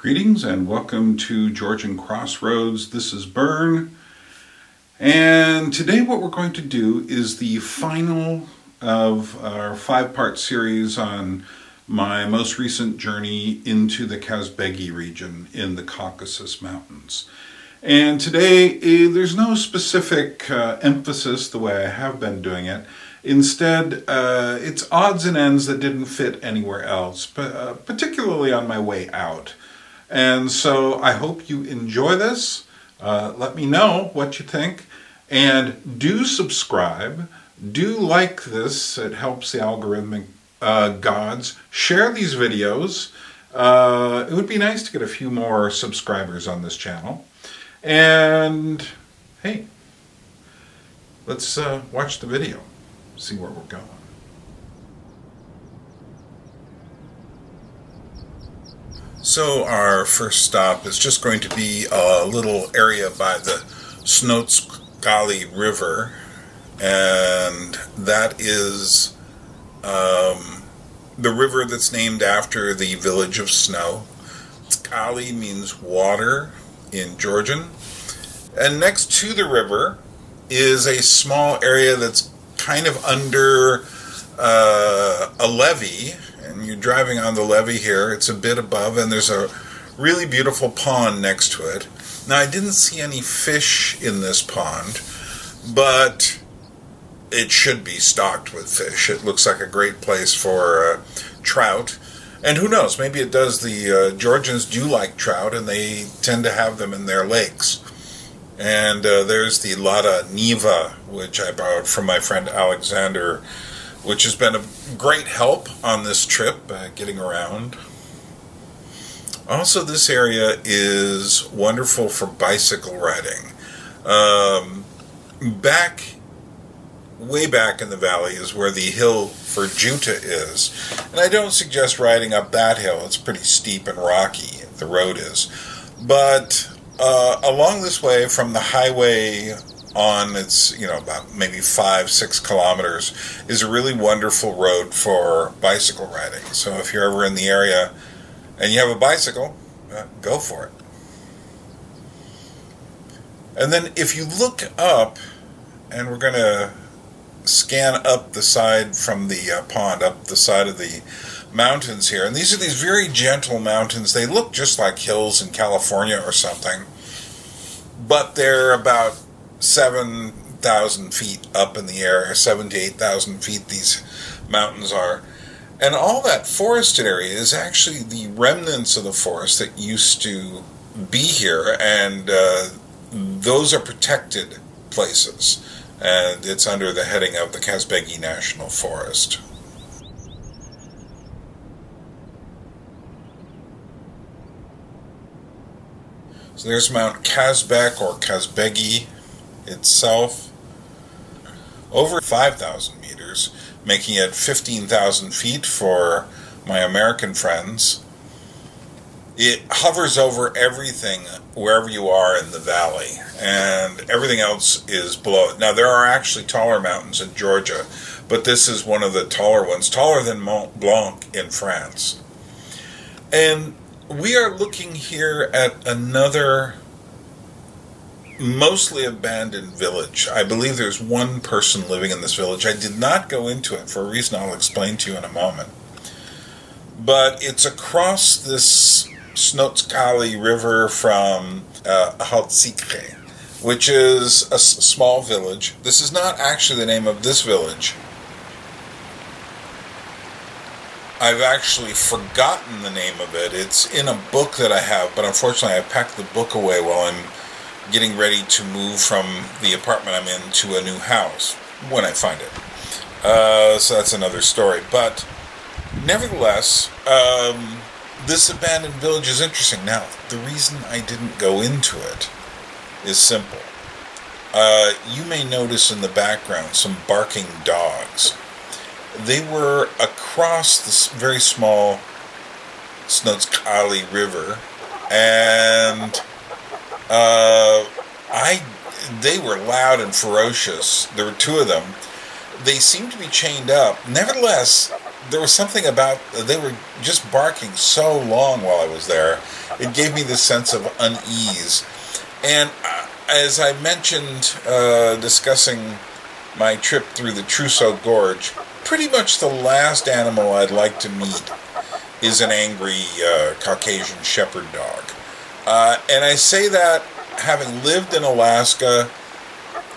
Greetings and welcome to Georgian Crossroads. This is Byrne, and today what we're going to do is the final of our 5-part series on my most recent journey into the Kazbegi region in the Caucasus Mountains. And today there's no specific emphasis the way I have been doing it. Instead, it's odds and ends that didn't fit anywhere else, particularly on my way out. And so I hope you enjoy this. Let me know what you think. And do subscribe. Do like this. It helps the algorithmic gods. Share these videos. It would be nice to get a few more subscribers on this channel. And hey, let's watch the video. See where we're going. So our first stop is just going to be a little area by the Snostsqali River, and that is the river that's named after the village of Snow. Tskali means water in Georgian, and next to the river is a small area that's kind of under a levee. And you're driving on the levee here. It's a bit above, and there's a really beautiful pond next to it. Now, I didn't see any fish in this pond, but it should be stocked with fish. It looks like a great place for trout. And who knows, maybe it does. The Georgians do like trout, and they tend to have them in their lakes. And there's the Lada Niva, which I borrowed from my friend Alexander, which has been a great help on this trip, getting around. Also, this area is wonderful for bicycle riding. Way back in the valley is where the hill for Juta is. And I don't suggest riding up that hill. It's pretty steep and rocky, the road is. But along this way from the highway on, it's about maybe 5-6 kilometers, is a really wonderful road for bicycle riding. So if you're ever in the area and you have a bicycle, go for it. And then if you look up, and we're going to scan up the side from the pond, up the side of the mountains here, and these are these very gentle mountains. They look just like hills in California or something, but they're about 7,000 feet up in the air, 7,000 to 8,000 feet these mountains are. And all that forested area is actually the remnants of the forest that used to be here, and those are protected places. And it's under the heading of the Kazbegi National Forest. So there's Mount Kazbek or Kazbegi itself, over 5,000 meters, making it 15,000 feet for my American friends. It hovers over everything wherever you are in the valley, and everything else is below it. Now, there are actually taller mountains in Georgia, but this is one of the taller ones, taller than Mont Blanc in France. And we are looking here at another mostly abandoned village. I believe there's one person living in this village. I did not go into it for a reason I'll explain to you in a moment. But it's across this Snostsqali River from Untitled, which is a small village. This is not actually the name of this village. I've actually forgotten the name of it. It's in a book that I have, but unfortunately I packed the book away while I'm getting ready to move from the apartment I'm in to a new house, when I find it. So that's another story. But nevertheless, this abandoned village is interesting. Now, the reason I didn't go into it is simple. You may notice in the background some barking dogs. They were across this very small Snostsqali River, and they were loud and ferocious. There were two of them. They seemed to be chained up. Nevertheless, there was something about, they were just barking so long while I was there. It gave me this sense of unease. And as I mentioned, discussing my trip through the Trousseau Gorge, pretty much the last animal I'd like to meet is an angry Caucasian shepherd dog. And I say that having lived in Alaska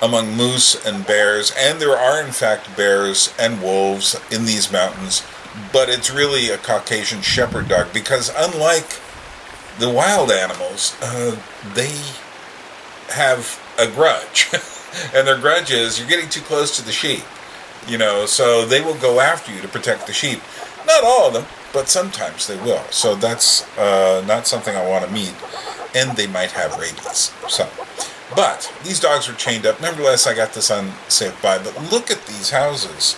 among moose and bears, and there are in fact bears and wolves in these mountains, but it's really a Caucasian shepherd dog, because unlike the wild animals, they have a grudge. And their grudge is, you're getting too close to the sheep. So they will go after you to protect the sheep. Not all of them, but sometimes they will. So that's not something I want to meet. And they might have rabies. But these dogs were chained up. Nevertheless, I got this unsafe by. But look at these houses.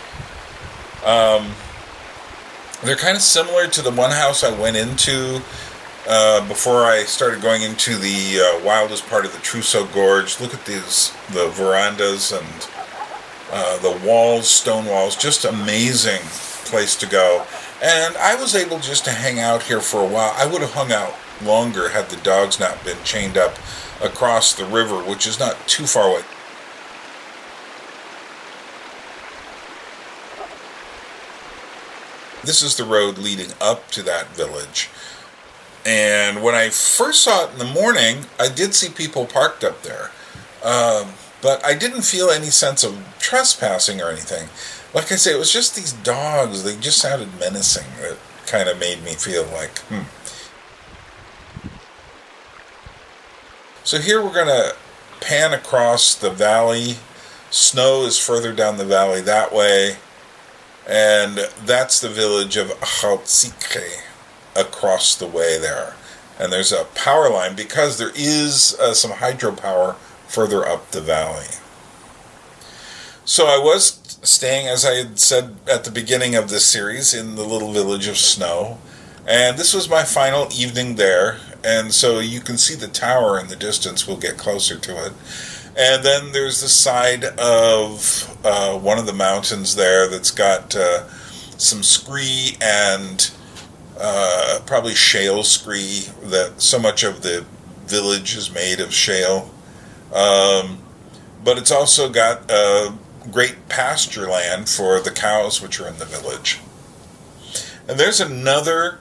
They're kind of similar to the one house I went into before I started going into the wildest part of the Trousseau Gorge. Look at the verandas and the walls, stone walls. Just amazing place to go. And I was able just to hang out here for a while. I would have hung out longer had the dogs not been chained up across the river, which is not too far away. This is the road leading up to that village. And when I first saw it in the morning, I did see people parked up there. But I didn't feel any sense of trespassing or anything. Like I say, it was just these dogs. They just sounded menacing. That kind of made me feel like, So here we're going to pan across the valley. Snow is further down the valley that way. And that's the village of Snostsqali across the way there. And there's a power line because there is some hydropower further up the valley. So I was staying, as I had said at the beginning of this series, in the little village of Snow. And this was my final evening there. And so you can see the tower in the distance. We'll get closer to it. And then there's the side of one of the mountains there that's got some scree and probably shale scree, that so much of the village is made of shale. But it's also got great pasture land for the cows which are in the village. And there's another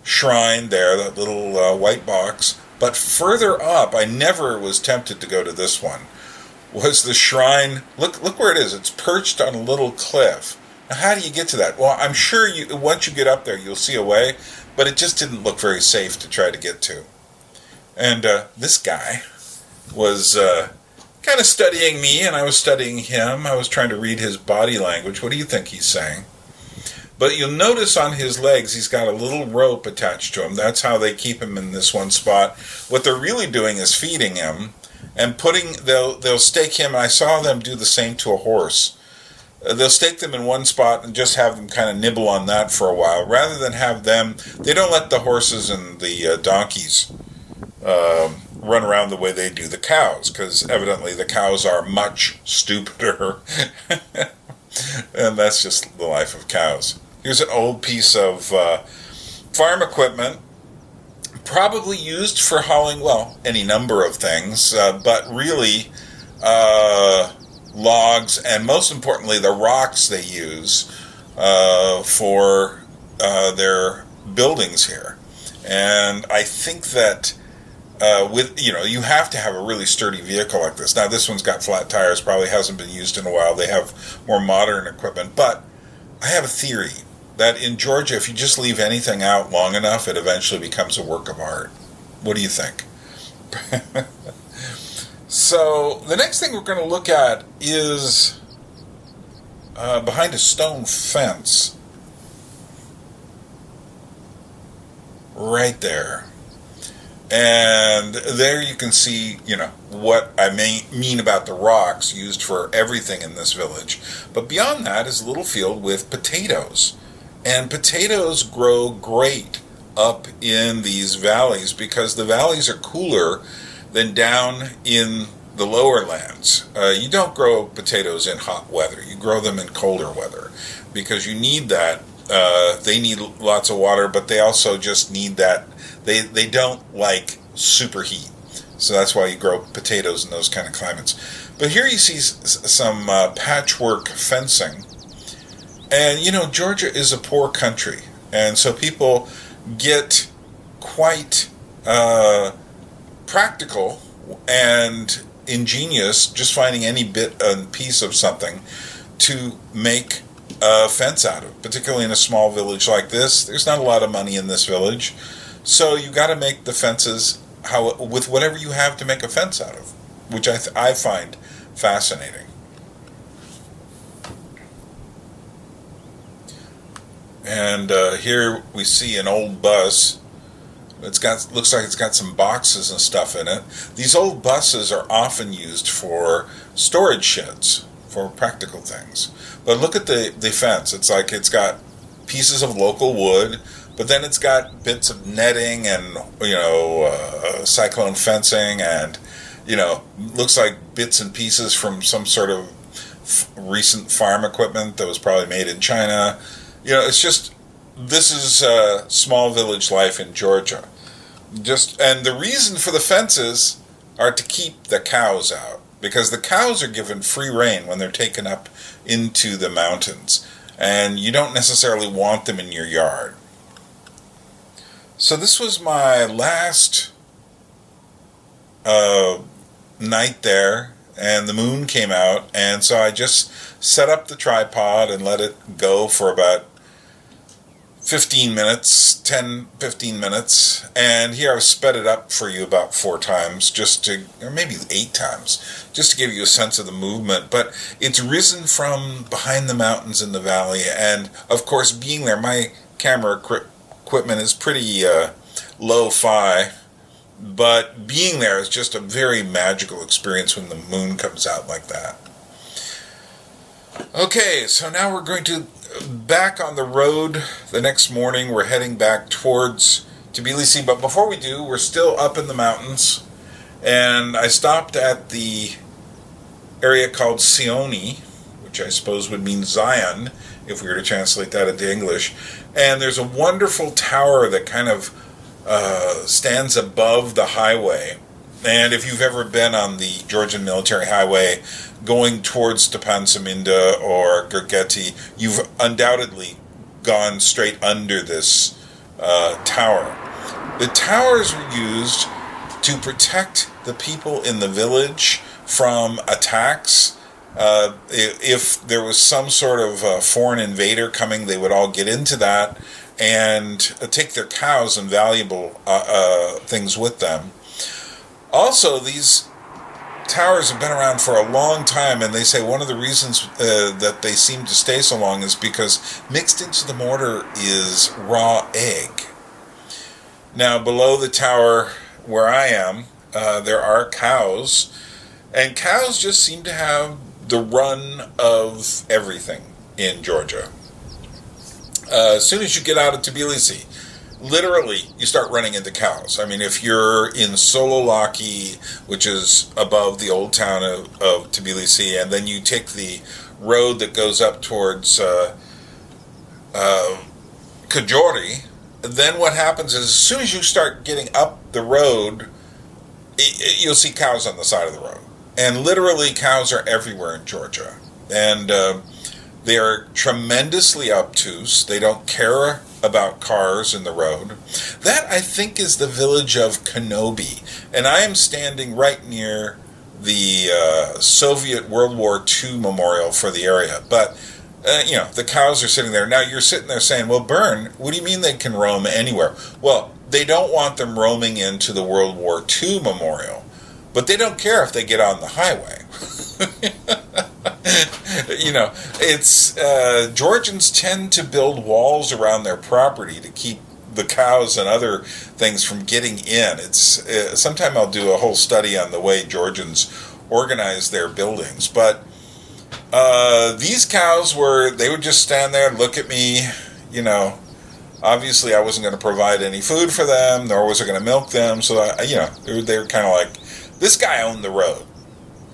shrine there, that little white box. But further up, I never was tempted to go to this one, was the shrine. Look where it is. It's perched on a little cliff. Now, how do you get to that? Well, I'm sure once you get up there, you'll see a way, but it just didn't look very safe to try to get to. And this guy was kind of studying me, and I was studying him. I was trying to read his body language. What do you think he's saying? But you'll notice on his legs, he's got a little rope attached to him. That's how they keep him in this one spot. What they're really doing is feeding him and they'll stake him. I saw them do the same to a horse. They'll stake them in one spot and just have them kind of nibble on that for a while. Rather than have them, they don't let the horses and the donkeys run around the way they do the cows, because evidently the cows are much stupider. And that's just the life of cows. Here's an old piece of farm equipment, probably used for hauling, any number of things, but really logs, and most importantly, the rocks they use for their buildings here. And I think that you have to have a really sturdy vehicle like this. Now, this one's got flat tires, probably hasn't been used in a while. They have more modern equipment. But I have a theory that in Georgia, if you just leave anything out long enough, it eventually becomes a work of art. What do you think? So, the next thing we're going to look at is behind a stone fence. Right there. And there you can see, what I mean about the rocks used for everything in this village. But beyond that is a little field with potatoes. And potatoes grow great up in these valleys because the valleys are cooler than down in the lower lands. You don't grow potatoes in hot weather. You grow them in colder weather. because you need that. They need lots of water, but they also just need that. They don't like superheat. So that's why you grow potatoes in those kind of climates. But here you see some patchwork fencing. And, Georgia is a poor country. And so people get quite practical and ingenious, just finding any bit and piece of something to make a fence out of. Particularly in a small village like this. There's not a lot of money in this village. So you got to make the fences with whatever you have to make a fence out of, which I find fascinating. And here we see an old bus. Looks like it's got some boxes and stuff in it. These old buses are often used for storage sheds, for practical things. But look at the fence. It's like it's got pieces of local wood, but then it's got bits of netting and, cyclone fencing and, looks like bits and pieces from some sort of recent farm equipment that was probably made in China. It's just, this is small village life in Georgia. And the reason for the fences are to keep the cows out, because the cows are given free rein when they're taken up into the mountains, and you don't necessarily want them in your yard. So this was my last night there, and the moon came out, and so I just set up the tripod and let it go for about 15 minutes, and here I've sped it up for you about 4 times, or maybe 8 times, just to give you a sense of the movement. But it's risen from behind the mountains in the valley, and of course being there, my camera equipment is pretty lo-fi, but being there is just a very magical experience when the moon comes out like that. Okay, so now we're going to back on the road. The next morning we're heading back towards Tbilisi, but before we do, we're still up in the mountains, and I stopped at the area called Sioni, which I suppose would mean Zion if we were to translate that into English. And there's a wonderful tower that kind of stands above the highway. And if you've ever been on the Georgian military highway going towards Stepan Saminda or Gergeti, you've undoubtedly gone straight under this tower. The towers were used to protect the people in the village from attacks. If there was some sort of foreign invader coming, they would all get into that and take their cows and valuable things with them. Also, these towers have been around for a long time, and they say one of the reasons that they seem to stay so long is because mixed into the mortar is raw egg. Now, below the tower where I am, there are cows, and cows just seem to have the run of everything in Georgia. As soon as you get out of Tbilisi, literally, you start running into cows. I mean, if you're in Sololaki, which is above the old town of Tbilisi, and then you take the road that goes up towards Kajori, then what happens is as soon as you start getting up the road, you'll see cows on the side of the road. And literally, cows are everywhere in Georgia. And they are tremendously obtuse. They don't care about cars in the road. That, I think, is the village of Kanobi. And I am standing right near the Soviet World War II memorial for the area. But, the cows are sitting there. Now, you're sitting there saying, well, Byrne, what do you mean they can roam anywhere? Well, they don't want them roaming into the World War II memorial. But they don't care if they get on the highway. Georgians tend to build walls around their property to keep the cows and other things from getting in. Sometime I'll do a whole study on the way Georgians organize their buildings. But these cows they would just stand there and look at me, Obviously, I wasn't going to provide any food for them, nor was I going to milk them. So, they were kind of like, this guy owned the road.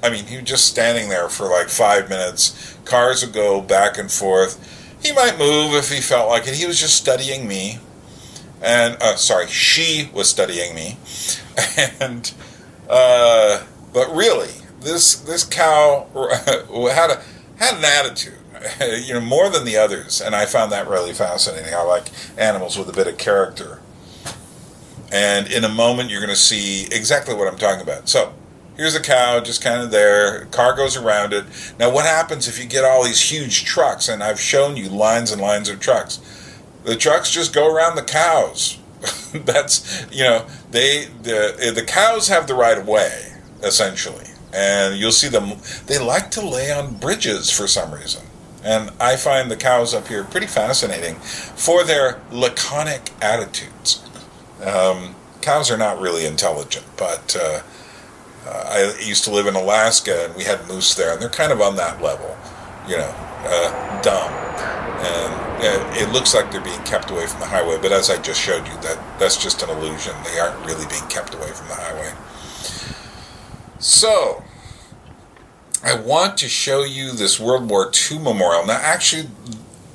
I mean, he was just standing there for like 5 minutes. Cars would go back and forth. he might move if he felt like it. He was just studying me. And, she was studying me. And, but really, this cow had an attitude, more than the others. And I found that really fascinating. I like animals with a bit of character. And in a moment, you're going to see exactly what I'm talking about. So, here's a cow just kind of there. Car goes around it. Now, what happens if you get all these huge trucks? And I've shown you lines and lines of trucks. The trucks just go around the cows. That's, the cows have the right of way, essentially. And you'll see them, they like to lay on bridges for some reason. And I find the cows up here pretty fascinating for their laconic attitudes. Cows are not really intelligent, but I used to live in Alaska, and we had moose there, and they're kind of on that level, dumb. And it looks like they're being kept away from the highway, but as I just showed you, that's just an illusion. They aren't really being kept away from the highway. So, I want to show you this World War II memorial. Now, actually,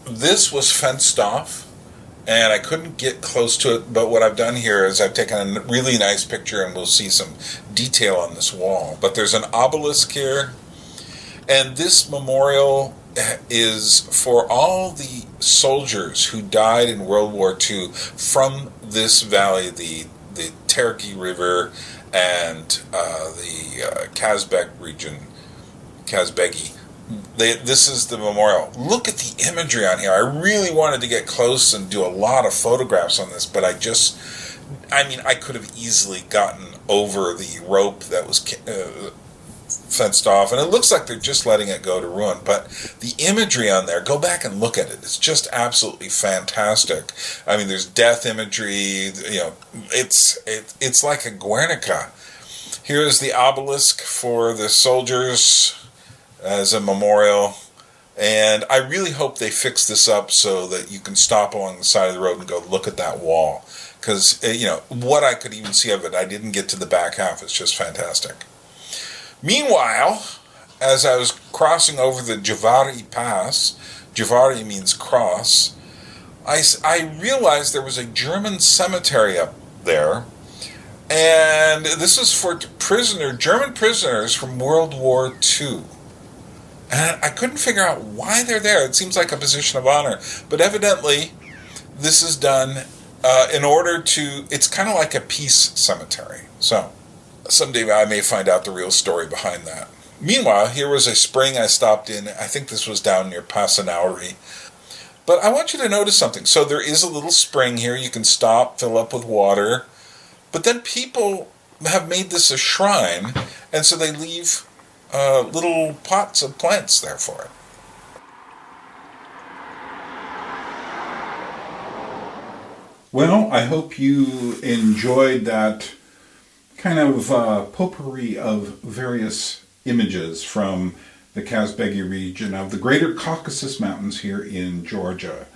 this was fenced off, and I couldn't get close to it, but what I've done here is I've taken a really nice picture, and we'll see some detail on this wall. But there's an obelisk here, and this memorial is for all the soldiers who died in World War II from this valley, the Kazbegi River and the Kazbek region, Kazbegi. This is the memorial. Look at the imagery on here. I really wanted to get close and do a lot of photographs on this, but I could have easily gotten over the rope that was fenced off, and it looks like they're just letting it go to ruin. But the imagery on there, go back and look at it. It's just absolutely fantastic. I mean, there's death imagery. It's like a Guernica. Here's the obelisk for the soldiers as a memorial, and I really hope they fix this up so that you can stop along the side of the road and go look at that wall, because what I could even see of it, I didn't get to the back half. It's just fantastic. Meanwhile, as I was crossing over the Javari Pass, Javari means cross, I realized there was a German cemetery up there, and this is for German prisoners from World War II. And I couldn't figure out why they're there. It seems like a position of honor. But evidently, this is done in order to... It's kind of like a peace cemetery. So, someday I may find out the real story behind that. Meanwhile, here was a spring I stopped in. I think this was down near Pasanauri. But I want you to notice something. So there is a little spring here. You can stop, fill up with water. But then people have made this a shrine. And so they leave... little pots of plants there for it. Well, I hope you enjoyed that kind of potpourri of various images from the Kazbegi region of the Greater Caucasus Mountains here in Georgia.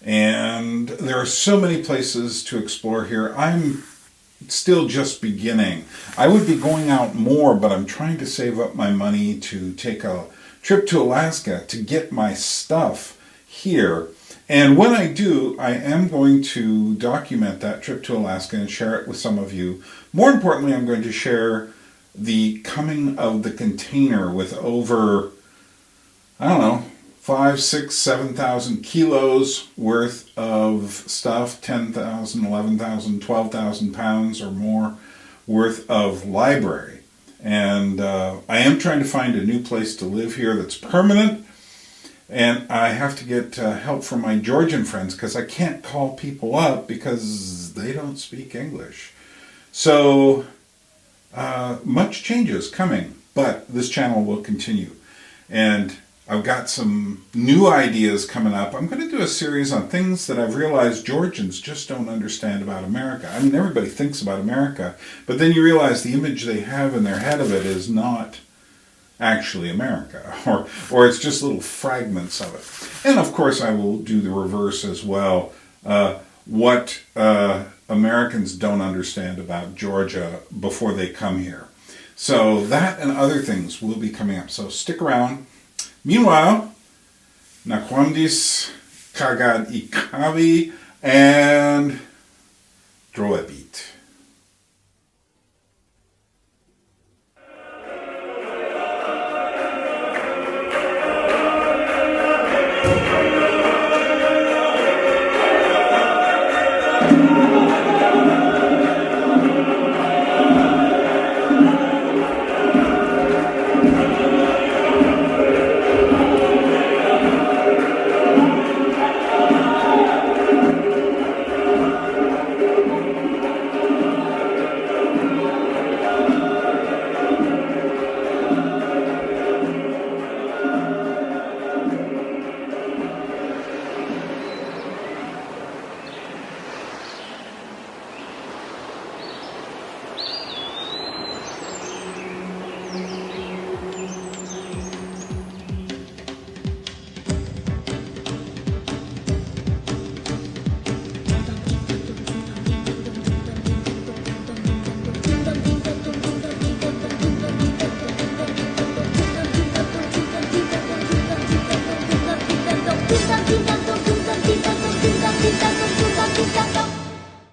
And there are so many places to explore here. I'm still just beginning. I would be going out more, but I'm trying to save up my money to take a trip to Alaska to get my stuff here. And when I do, I am going to document that trip to Alaska and share it with some of you. More importantly, I'm going to share the coming of the container with over, 5, 6, 7,000 kilos worth of stuff, 10,000, 11,000, 12,000 pounds or more worth of library. And I am trying to find a new place to live here that's permanent. And I have to get help from my Georgian friends because I can't call people up because they don't speak English. So much changes coming, but this channel will continue. And I've got some new ideas coming up. I'm going to do a series on things that I've realized Georgians just don't understand about America. I mean, everybody thinks about America, but then you realize the image they have in their head of it is not actually America, or it's just little fragments of it. And of course, I will do the reverse as well. What Americans don't understand about Georgia before they come here. So that and other things will be coming up. So stick around. Meanwhile, Nakwamdis Kagad Ikavi, and Droebit.